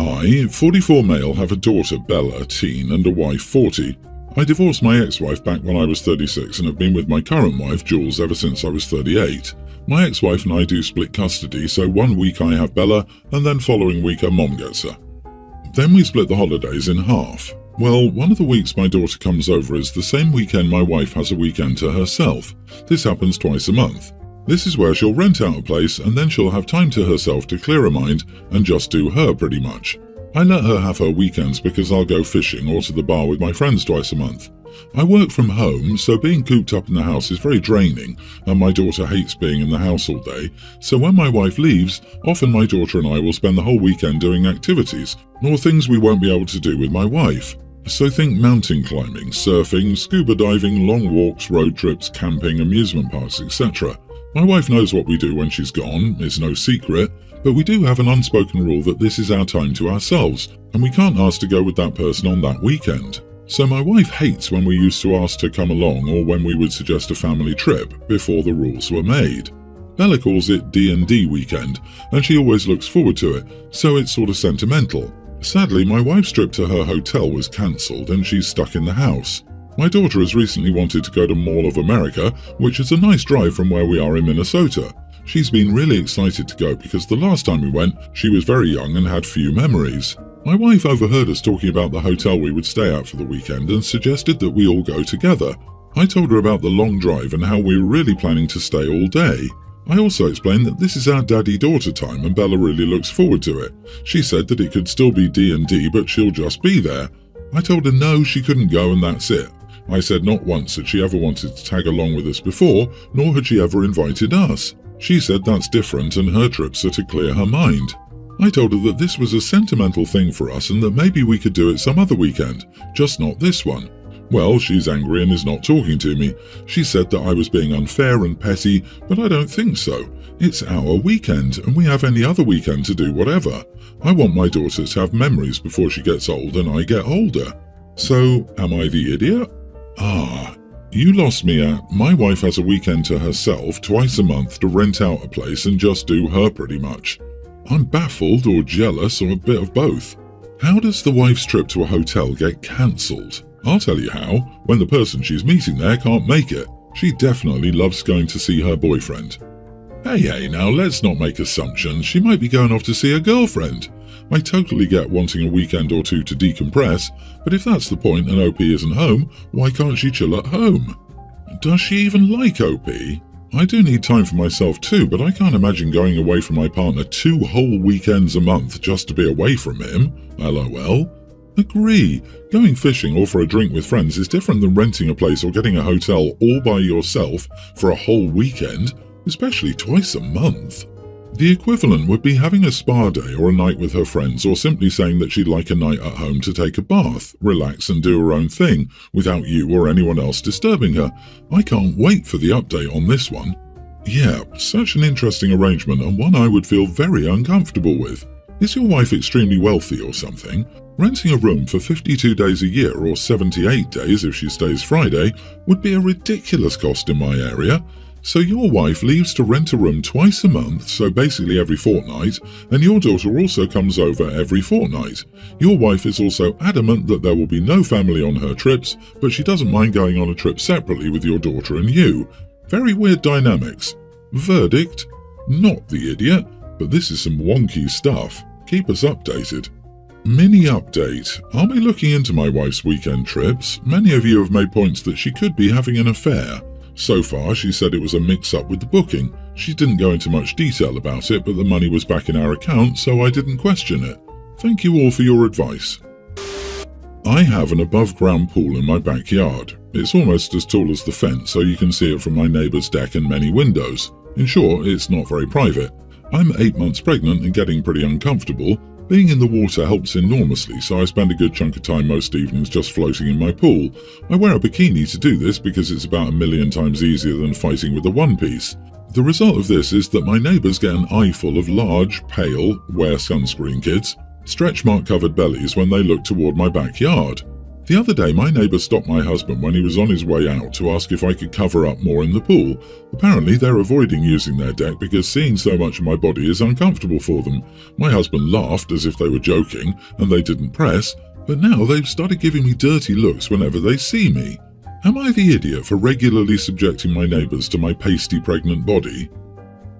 I, 44 male, have a daughter, Bella, teen, and a wife, 40. I divorced my ex-wife back when I was 36 and have been with my current wife, Jules, ever since I was 38. My ex-wife and I do split custody, so one week I have Bella, and then following week her mom gets her. Then we split the holidays in half. Well, one of the weeks my daughter comes over is the same weekend my wife has a weekend to herself. This happens twice a month. This is where she'll rent out a place and then she'll have time to herself to clear her mind and just do her pretty much. I let her have her weekends because I'll go fishing or to the bar with my friends twice a month. I work from home, so being cooped up in the house is very draining, and my daughter hates being in the house all day, so when my wife leaves, often my daughter and I will spend the whole weekend doing activities, or things we won't be able to do with my wife. So think mountain climbing, surfing, scuba diving, long walks, road trips, camping, amusement parks, etc. My wife knows what we do when she's gone, it's no secret, but we do have an unspoken rule that this is our time to ourselves, and we can't ask to go with that person on that weekend. So my wife hates when we used to ask to come along or when we would suggest a family trip before the rules were made. Bella calls it D&D weekend, and she always looks forward to it, so it's sort of sentimental. Sadly, my wife's trip to her hotel was cancelled and she's stuck in the house. My daughter has recently wanted to go to Mall of America, which is a nice drive from where we are in Minnesota. She's been really excited to go because the last time we went, she was very young and had few memories. My wife overheard us talking about the hotel we would stay at for the weekend and suggested that we all go together. I told her about the long drive and how we were really planning to stay all day. I also explained that this is our daddy-daughter time and Bella really looks forward to it. She said that it could still be D&D, but she'll just be there. I told her no, she couldn't go and that's it. I said not once had she ever wanted to tag along with us before, nor had she ever invited us. She said that's different and her trips are to clear her mind. I told her that this was a sentimental thing for us and that maybe we could do it some other weekend, just not this one. Well, she's angry and is not talking to me. She said that I was being unfair and petty, but I don't think so. It's our weekend and we have any other weekend to do whatever. I want my daughter to have memories before she gets old and I get older. So, am I the idiot? You lost me at my wife has a weekend to herself twice a month to rent out a place and just do her pretty much. I'm baffled or jealous or a bit of both. How does the wife's trip to a hotel get cancelled? I'll tell you how, when the person she's meeting there can't make it. She definitely loves going to see her boyfriend. Hey, now let's not make assumptions. She might be going off to see her girlfriend. I totally get wanting a weekend or two to decompress, but if that's the point and OP isn't home, why can't she chill at home? Does she even like OP? I do need time for myself too, but I can't imagine going away from my partner 2 whole weekends a month just to be away from him. LOL. Agree. Going fishing or for a drink with friends is different than renting a place or getting a hotel all by yourself for a whole weekend, especially twice a month. The equivalent would be having a spa day or a night with her friends, or simply saying that she'd like a night at home to take a bath, relax and do her own thing, without you or anyone else disturbing her. I can't wait for the update on this one. Yeah, such an interesting arrangement and one I would feel very uncomfortable with. Is your wife extremely wealthy or something? Renting a room for 52 days a year, or 78 days if she stays Friday, would be a ridiculous cost in my area. So your wife leaves to rent a room twice a month, so basically every fortnight, and your daughter also comes over every fortnight. Your wife is also adamant that there will be no family on her trips, but she doesn't mind going on a trip separately with your daughter and you. Very weird dynamics. Verdict? Not the idiot, but this is some wonky stuff. Keep us updated. Mini update. I'll be looking into my wife's weekend trips. Many of you have made points that she could be having an affair. So far, she said it was a mix-up with the booking. She didn't go into much detail about it, but the money was back in our account, so I didn't question it. Thank you all for your advice. I have an above-ground pool in my backyard. It's almost as tall as the fence, so you can see it from my neighbour's deck and many windows. In short, it's not very private. I'm 8 months pregnant and getting pretty uncomfortable. Being in the water helps enormously, so I spend a good chunk of time most evenings just floating in my pool. I wear a bikini to do this because it's about 1,000,000 times easier than fighting with a one-piece. The result of this is that my neighbours get an eyeful of large, pale, wear sunscreen kids, stretch mark covered bellies when they look toward my backyard. The other day, my neighbour stopped my husband when he was on his way out to ask if I could cover up more in the pool. Apparently, they're avoiding using their deck because seeing so much of my body is uncomfortable for them. My husband laughed as if they were joking, and they didn't press, but now they've started giving me dirty looks whenever they see me. Am I the idiot for regularly subjecting my neighbours to my pasty pregnant body?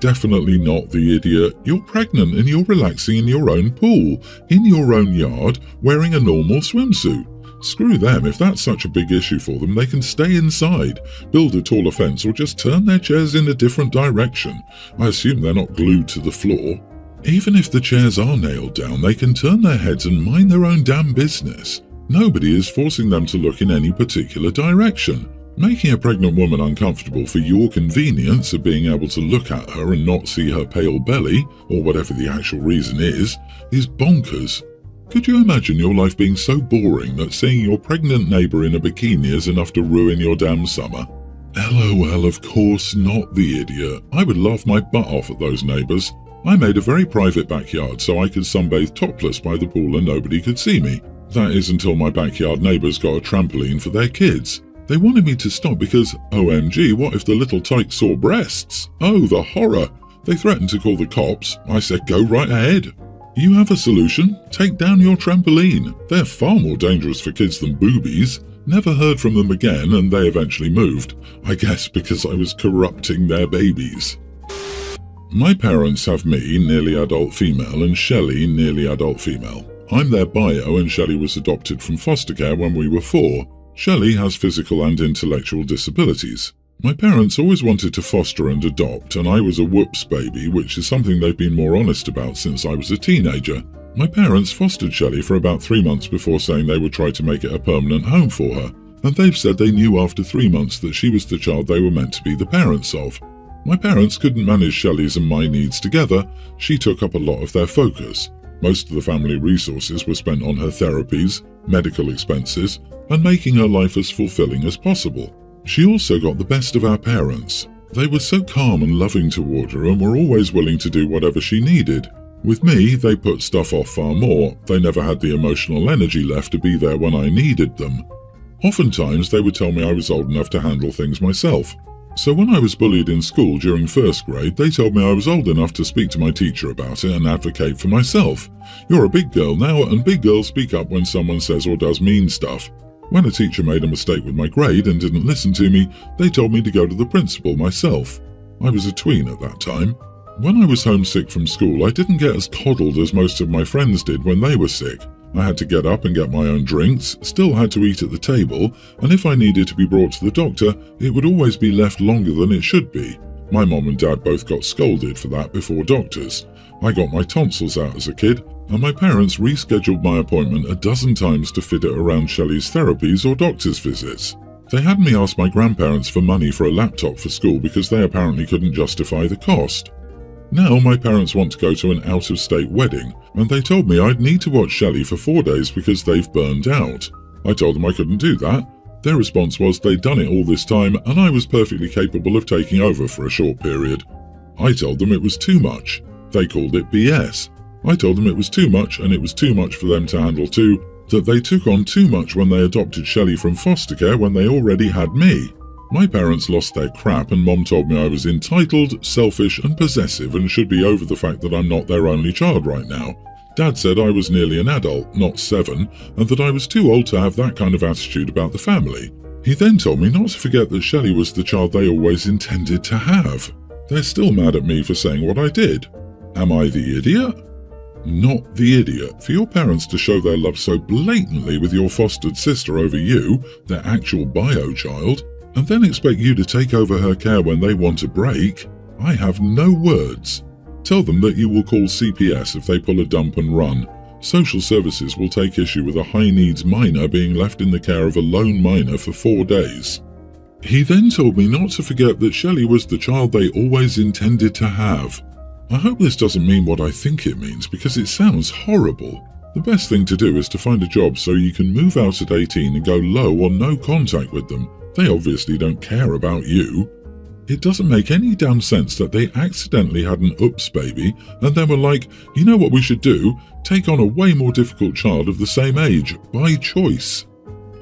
Definitely not the idiot. You're pregnant and you're relaxing in your own pool, in your own yard, wearing a normal swimsuit. Screw them. If that's such a big issue for them, they can stay inside, build a taller fence, or just turn their chairs in a different direction. I assume they're not glued to the floor. Even if the chairs are nailed down, they can turn their heads and mind their own damn business. Nobody is forcing them to look in any particular direction. Making a pregnant woman uncomfortable for your convenience of being able to look at her and not see her pale belly, or whatever the actual reason is bonkers. Could you imagine your life being so boring that seeing your pregnant neighbour in a bikini is enough to ruin your damn summer? LOL, of course not the idiot. I would laugh my butt off at those neighbours. I made a very private backyard so I could sunbathe topless by the pool and nobody could see me. That is until my backyard neighbours got a trampoline for their kids. They wanted me to stop because, OMG, what if the little tyke saw breasts? Oh, the horror! They threatened to call the cops. I said go right ahead. You have a solution? Take down your trampoline. They're far more dangerous for kids than boobies. Never heard from them again and they eventually moved. I guess because I was corrupting their babies. My parents have me, nearly adult female, and Shelley, nearly adult female. I'm their bio and Shelley was adopted from foster care when we were 4. Shelley has physical and intellectual disabilities. My parents always wanted to foster and adopt, and I was a whoops baby, which is something they've been more honest about since I was a teenager. My parents fostered Shelley for about 3 months before saying they would try to make it a permanent home for her, and they've said they knew after 3 months that she was the child they were meant to be the parents of. My parents couldn't manage Shelley's and my needs together. She took up a lot of their focus. Most of the family resources were spent on her therapies, medical expenses, and making her life as fulfilling as possible. She also got the best of our parents. They were so calm and loving toward her and were always willing to do whatever she needed. With me, they put stuff off far more. They never had the emotional energy left to be there when I needed them. Oftentimes, they would tell me I was old enough to handle things myself. So when I was bullied in school during 1st grade, they told me I was old enough to speak to my teacher about it and advocate for myself. You're a big girl now, and big girls speak up when someone says or does mean stuff. When a teacher made a mistake with my grade and didn't listen to me, they told me to go to the principal myself. I was a tween at that time. When I was homesick from school, I didn't get as coddled as most of my friends did when they were sick. I had to get up and get my own drinks, still had to eat at the table, and if I needed to be brought to the doctor, it would always be left longer than it should be. My mom and dad both got scolded for that before doctors. I got my tonsils out as a kid, and my parents rescheduled my appointment a dozen times to fit it around Shelley's therapies or doctor's visits. They had me ask my grandparents for money for a laptop for school because they apparently couldn't justify the cost. Now my parents want to go to an out-of-state wedding, and they told me I'd need to watch Shelley for 4 days because they've burned out. I told them I couldn't do that. Their response was they'd done it all this time and I was perfectly capable of taking over for a short period. I told them it was too much. They called it BS. I told them it was too much and it was too much for them to handle too, that they took on too much when they adopted Shelley from foster care when they already had me. My parents lost their crap and Mom told me I was entitled, selfish and possessive and should be over the fact that I'm not their only child right now. Dad said I was nearly an adult, not 7, and that I was too old to have that kind of attitude about the family. He then told me not to forget that Shelley was the child they always intended to have. They're still mad at me for saying what I did. Am I the idiot? Not the idiot. For your parents to show their love so blatantly with your fostered sister over you, their actual bio child, and then expect you to take over her care when they want a break, I have no words. Tell them that you will call CPS if they pull a dump and run. Social services will take issue with a high-needs minor being left in the care of a lone minor for 4 days. He then told me not to forget that Shelley was the child they always intended to have. I hope this doesn't mean what I think it means because it sounds horrible. The best thing to do is to find a job so you can move out at 18 and go low or no contact with them. They obviously don't care about you. It doesn't make any damn sense that they accidentally had an oops baby and then were like, you know what we should do? Take on a way more difficult child of the same age, by choice.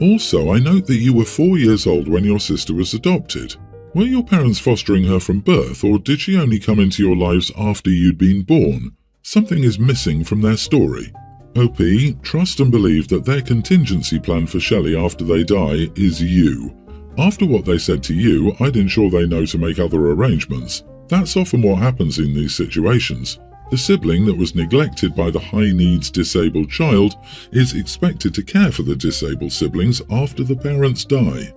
Also, I note that you were 4 years old when your sister was adopted. Were your parents fostering her from birth, or did she only come into your lives after you'd been born? Something is missing from their story. OP, trust and believe that their contingency plan for Shelley after they die is you. After what they said to you, I'd ensure they know to make other arrangements. That's often what happens in these situations. The sibling that was neglected by the high-needs disabled child is expected to care for the disabled siblings after the parents die.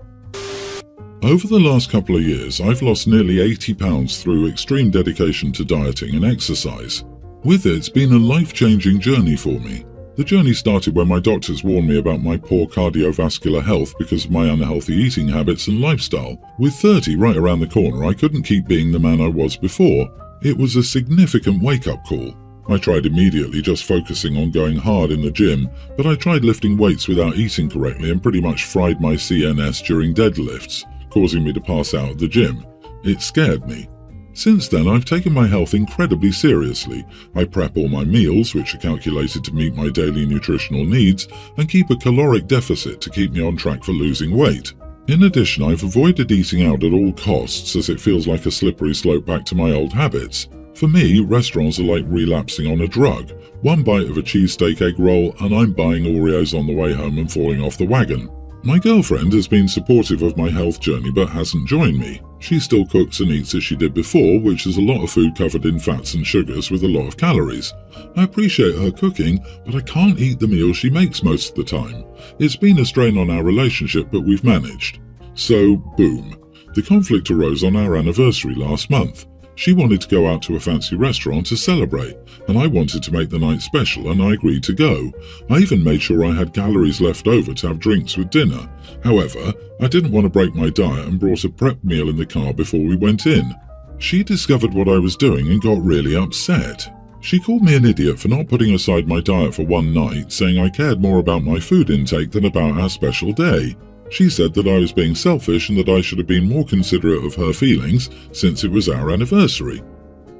Over the last couple of years, I've lost nearly 80 pounds through extreme dedication to dieting and exercise. With it, it's been a life-changing journey for me. The journey started when my doctors warned me about my poor cardiovascular health because of my unhealthy eating habits and lifestyle. With 30 right around the corner, I couldn't keep being the man I was before. It was a significant wake-up call. I tried immediately just focusing on going hard in the gym, but I tried lifting weights without eating correctly and pretty much fried my CNS during deadlifts, causing me to pass out at the gym. It scared me. Since then, I've taken my health incredibly seriously. I prep all my meals, which are calculated to meet my daily nutritional needs, and keep a caloric deficit to keep me on track for losing weight. In addition, I've avoided eating out at all costs, as it feels like a slippery slope back to my old habits. For me, restaurants are like relapsing on a drug. One bite of a cheesesteak egg roll, and I'm buying Oreos on the way home and falling off the wagon. My girlfriend has been supportive of my health journey but hasn't joined me. She still cooks and eats as she did before, which is a lot of food covered in fats and sugars with a lot of calories. I appreciate her cooking, but I can't eat the meals she makes most of the time. It's been a strain on our relationship, but we've managed. So, boom. The conflict arose on our anniversary last month. She wanted to go out to a fancy restaurant to celebrate, and I wanted to make the night special, and I agreed to go. I even made sure I had calories left over to have drinks with dinner. However, I didn't want to break my diet and brought a prep meal in the car before we went in. She discovered what I was doing and got really upset. She called me an idiot for not putting aside my diet for one night, saying I cared more about my food intake than about our special day. She said that I was being selfish and that I should have been more considerate of her feelings since it was our anniversary.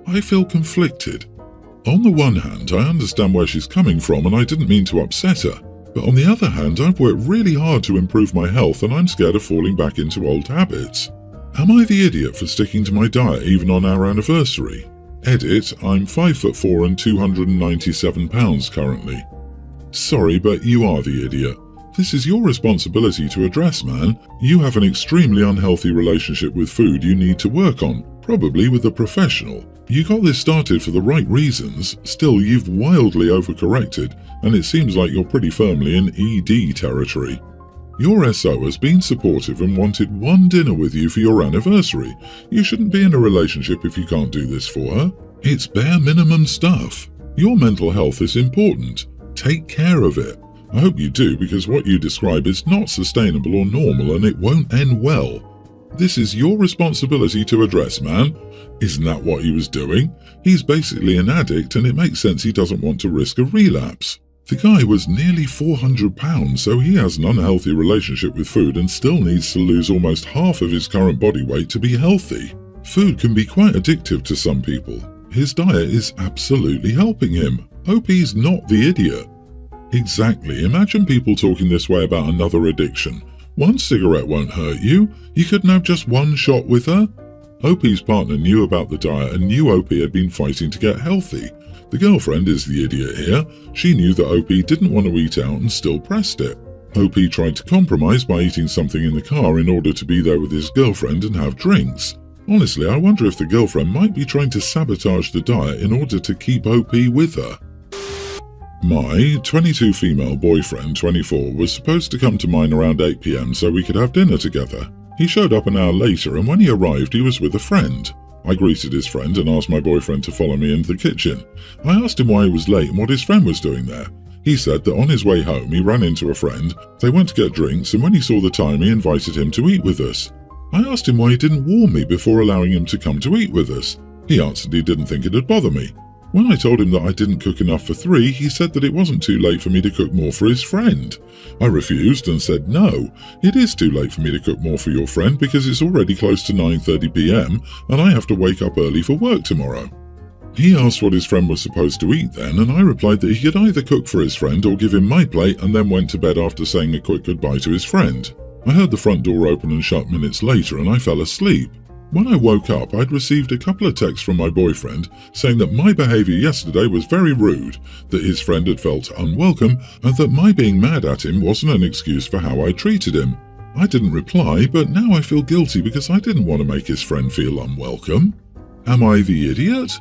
I feel conflicted. On the one hand, I understand where she's coming from and I didn't mean to upset her. But on the other hand, I've worked really hard to improve my health and I'm scared of falling back into old habits. Am I the idiot for sticking to my diet even on our anniversary? Edit, I'm 5'4" and 297 pounds currently. Sorry, but you are the idiot. This is your responsibility to address, man. You have an extremely unhealthy relationship with food you need to work on, probably with a professional. You got this started for the right reasons, still you've wildly overcorrected, and it seems like you're pretty firmly in ED territory. Your SO has been supportive and wanted one dinner with you for your anniversary. You shouldn't be in a relationship if you can't do this for her. It's bare minimum stuff. Your mental health is important. Take care of it. I hope you do, because what you describe is not sustainable or normal and it won't end well. This is your responsibility to address, man. Isn't that what he was doing? He's basically an addict and it makes sense he doesn't want to risk a relapse. The guy was nearly 400 pounds, so he has an unhealthy relationship with food and still needs to lose almost half of his current body weight to be healthy. Food can be quite addictive to some people. His diet is absolutely helping him. Hope he's not the idiot. Exactly. Imagine people talking this way about another addiction. One cigarette won't hurt you. You couldn't have just one shot with her. OP's partner knew about the diet and knew OP had been fighting to get healthy. The girlfriend is the idiot here. She knew that OP didn't want to eat out and still pressed it. OP tried to compromise by eating something in the car in order to be there with his girlfriend and have drinks. Honestly, I wonder if the girlfriend might be trying to sabotage the diet in order to keep OP with her. My 22 female boyfriend, 24, was supposed to come to mine around 8 PM so we could have dinner together. He showed up an hour later and when he arrived he was with a friend. I greeted his friend and asked my boyfriend to follow me into the kitchen. I asked him why he was late and what his friend was doing there. He said that on his way home he ran into a friend, they went to get drinks and when he saw the time he invited him to eat with us. I asked him why he didn't warn me before allowing him to come to eat with us. He answered he didn't think it'd bother me. When I told him that I didn't cook enough for 3, he said that it wasn't too late for me to cook more for his friend. I refused and said no, it is too late for me to cook more for your friend because it's already close to 9:30 PM and I have to wake up early for work tomorrow. He asked what his friend was supposed to eat then, and I replied that he could either cook for his friend or give him my plate, and then went to bed after saying a quick goodbye to his friend. I heard the front door open and shut minutes later, and I fell asleep. When I woke up, I'd received a couple of texts from my boyfriend saying that my behaviour yesterday was very rude, that his friend had felt unwelcome, and that my being mad at him wasn't an excuse for how I treated him. I didn't reply, but now I feel guilty because I didn't want to make his friend feel unwelcome. Am I the idiot?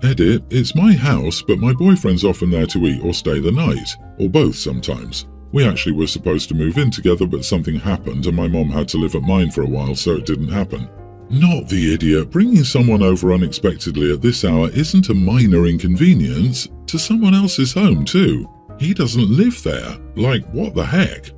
Edit, it's my house, but my boyfriend's often there to eat or stay the night, or both sometimes. We actually were supposed to move in together, but something happened and my mom had to live at mine for a while, so it didn't happen. Not the idiot. Bringing someone over unexpectedly at this hour isn't a minor inconvenience. To someone else's home, too. He doesn't live there. Like, what the heck?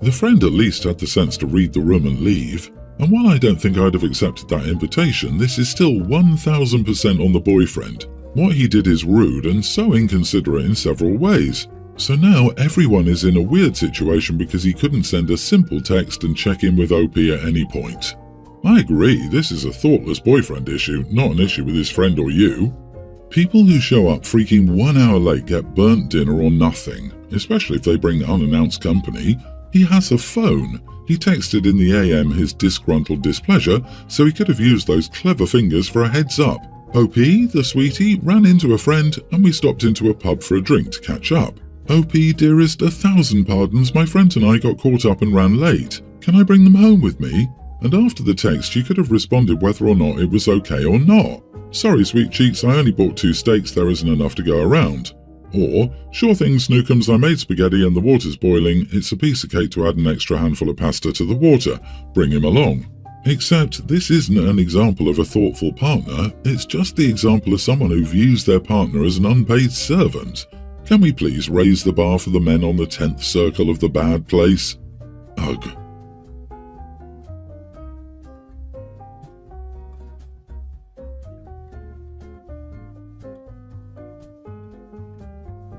The friend at least had the sense to read the room and leave. And while I don't think I'd have accepted that invitation, this is still 1000% on the boyfriend. What he did is rude and so inconsiderate in several ways. So now everyone is in a weird situation because he couldn't send a simple text and check in with OP at any point. I agree, this is a thoughtless boyfriend issue, not an issue with his friend or you. People who show up freaking 1 hour late get burnt dinner or nothing, especially if they bring unannounced company. He has a phone. He texted in the AM his disgruntled displeasure, so he could have used those clever fingers for a heads up. OP, the sweetie, ran into a friend and we stopped into a pub for a drink to catch up. OP, dearest, 1,000 pardons, my friend and I got caught up and ran late. Can I bring them home with me? And after the text, you could have responded whether or not it was okay or not. Sorry, sweet cheeks, I only bought 2 steaks, there isn't enough to go around. Or, sure thing, Snookums, I made spaghetti and the water's boiling, it's a piece of cake to add an extra handful of pasta to the water. Bring him along. Except, this isn't an example of a thoughtful partner, it's just the example of someone who views their partner as an unpaid servant. Can we please raise the bar for the men on the 10th circle of the bad place? Ugh.